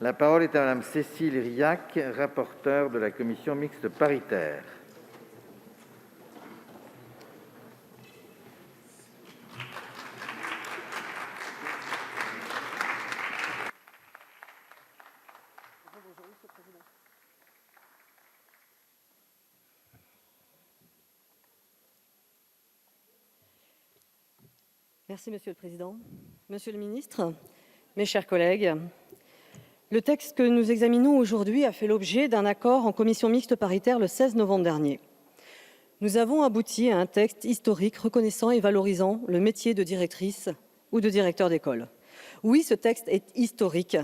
La parole est à Madame Cécile Rilhac, rapporteure de la commission mixte paritaire. Merci Monsieur le Président. Monsieur le Ministre, mes chers collègues, le texte que nous examinons aujourd'hui a fait l'objet d'un accord en commission mixte paritaire le 16 novembre dernier. Nous avons abouti à un texte historique reconnaissant et valorisant le métier de directrice ou de directeur d'école. Oui, ce texte est historique.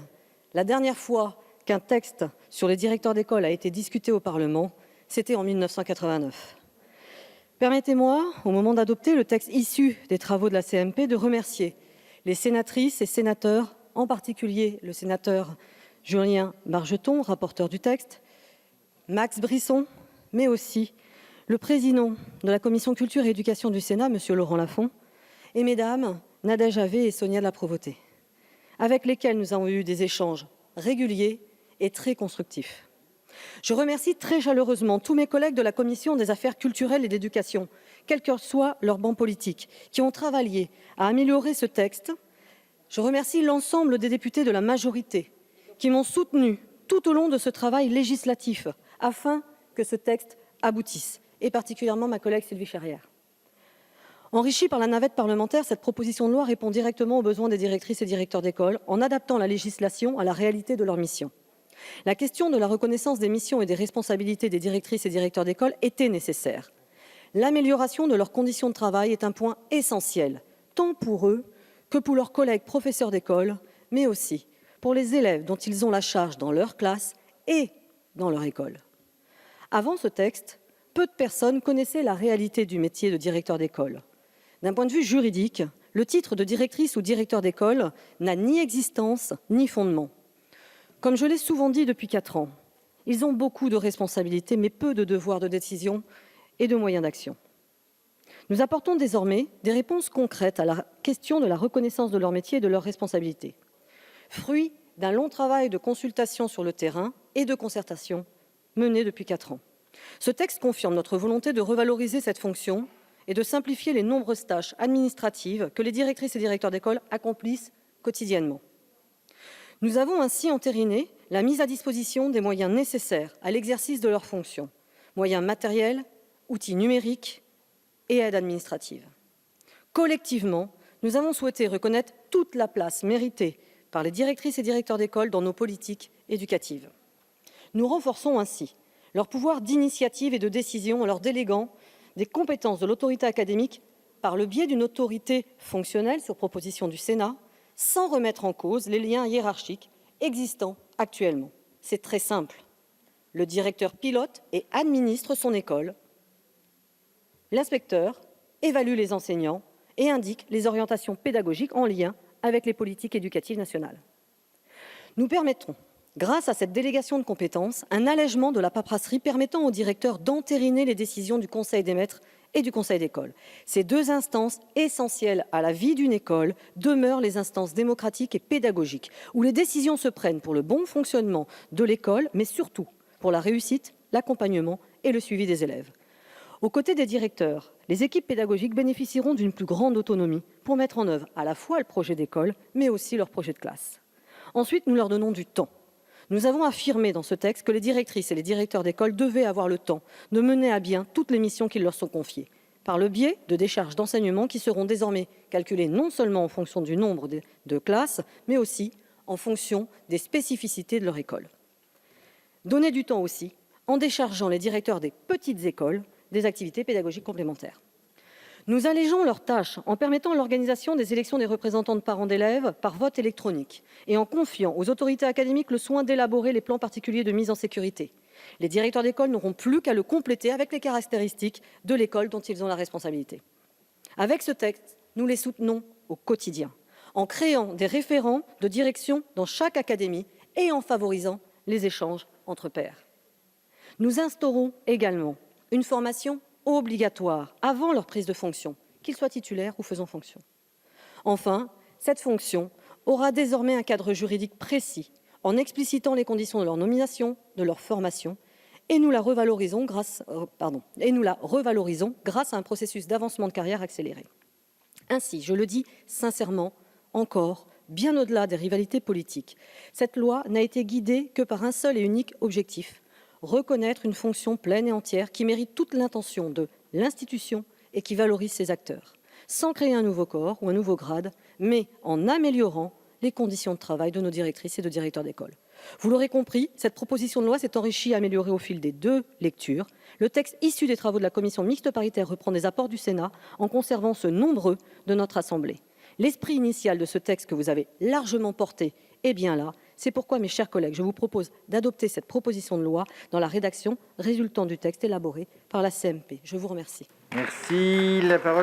La dernière fois qu'un texte sur les directeurs d'école a été discuté au Parlement, c'était en 1989. Permettez-moi, au moment d'adopter le texte issu des travaux de la CMP, de remercier les sénatrices et sénateurs, en particulier le sénateur Julien Bargeton, rapporteur du texte, Max Brisson, mais aussi le président de la commission culture et éducation du Sénat, M. Laurent Lafont, et mesdames Nadège Havet et Sonia de la Provôté, avec lesquels nous avons eu des échanges réguliers et très constructifs. Je remercie très chaleureusement tous mes collègues de la Commission des affaires culturelles et d'éducation, quel que soit leur banc politique, qui ont travaillé à améliorer ce texte. Je remercie l'ensemble des députés de la majorité qui m'ont soutenu tout au long de ce travail législatif afin que ce texte aboutisse, et particulièrement ma collègue Sylvie Charrière. Enrichie par la navette parlementaire, cette proposition de loi répond directement aux besoins des directrices et directeurs d'école en adaptant la législation à la réalité de leur mission. La question de la reconnaissance des missions et des responsabilités des directrices et directeurs d'école était nécessaire. L'amélioration de leurs conditions de travail est un point essentiel, tant pour eux que pour leurs collègues professeurs d'école, mais aussi pour les élèves dont ils ont la charge dans leur classe et dans leur école. Avant ce texte, peu de personnes connaissaient la réalité du métier de directeur d'école. D'un point de vue juridique, le titre de directrice ou directeur d'école n'a ni existence ni fondement. Comme je l'ai souvent dit depuis 4 ans, ils ont beaucoup de responsabilités, mais peu de devoirs de décision et de moyens d'action. Nous apportons désormais des réponses concrètes à la question de la reconnaissance de leur métier et de leurs responsabilités. Fruit d'un long travail de consultation sur le terrain et de concertation mené depuis 4 ans. Ce texte confirme notre volonté de revaloriser cette fonction et de simplifier les nombreuses tâches administratives que les directrices et directeurs d'école accomplissent quotidiennement. Nous avons ainsi entériné la mise à disposition des moyens nécessaires à l'exercice de leurs fonctions, moyens matériels, outils numériques et aides administratives. Collectivement, nous avons souhaité reconnaître toute la place méritée par les directrices et directeurs d'école dans nos politiques éducatives. Nous renforçons ainsi leur pouvoir d'initiative et de décision en leur déléguant des compétences de l'autorité académique par le biais d'une autorité fonctionnelle sur proposition du Sénat, sans remettre en cause les liens hiérarchiques existants actuellement. C'est très simple. Le directeur pilote et administre son école. L'inspecteur évalue les enseignants et indique les orientations pédagogiques en lien avec les politiques éducatives nationales. Nous permettrons, grâce à cette délégation de compétences, un allègement de la paperasserie permettant aux directeurs d'entériner les décisions du Conseil des maîtres et du Conseil d'école. Ces deux instances essentielles à la vie d'une école demeurent les instances démocratiques et pédagogiques, où les décisions se prennent pour le bon fonctionnement de l'école, mais surtout pour la réussite, l'accompagnement et le suivi des élèves. Aux côtés des directeurs, les équipes pédagogiques bénéficieront d'une plus grande autonomie pour mettre en œuvre à la fois le projet d'école, mais aussi leur projet de classe. Ensuite, nous leur donnons du temps. Nous avons affirmé dans ce texte que les directrices et les directeurs d'école devaient avoir le temps de mener à bien toutes les missions qui leur sont confiées, par le biais de décharges d'enseignement qui seront désormais calculées non seulement en fonction du nombre de classes, mais aussi en fonction des spécificités de leur école. Donner du temps aussi en déchargeant les directeurs des petites écoles des activités pédagogiques complémentaires. Nous allégeons leurs tâches en permettant l'organisation des élections des représentants de parents d'élèves par vote électronique et en confiant aux autorités académiques le soin d'élaborer les plans particuliers de mise en sécurité. Les directeurs d'école n'auront plus qu'à le compléter avec les caractéristiques de l'école dont ils ont la responsabilité. Avec ce texte, nous les soutenons au quotidien, en créant des référents de direction dans chaque académie et en favorisant les échanges entre pairs. Nous instaurons également une formation obligatoire avant leur prise de fonction, qu'ils soient titulaires ou faisant fonction. Enfin, cette fonction aura désormais un cadre juridique précis, en explicitant les conditions de leur nomination, de leur formation, et nous la revalorisons grâce à un processus d'avancement de carrière accéléré. Ainsi, je le dis sincèrement, encore, bien au-delà des rivalités politiques, cette loi n'a été guidée que par un seul et unique objectif: reconnaître une fonction pleine et entière qui mérite toute l'intention de l'institution et qui valorise ses acteurs, sans créer un nouveau corps ou un nouveau grade, mais en améliorant les conditions de travail de nos directrices et de directeurs d'école. Vous l'aurez compris, cette proposition de loi s'est enrichie et améliorée au fil des 2 lectures. Le texte issu des travaux de la commission mixte paritaire reprend des apports du Sénat en conservant ceux nombreux de notre Assemblée. L'esprit initial de ce texte que vous avez largement porté est bien là. C'est pourquoi, mes chers collègues, je vous propose d'adopter cette proposition de loi dans la rédaction résultant du texte élaboré par la CMP. Je vous remercie. Merci. La parole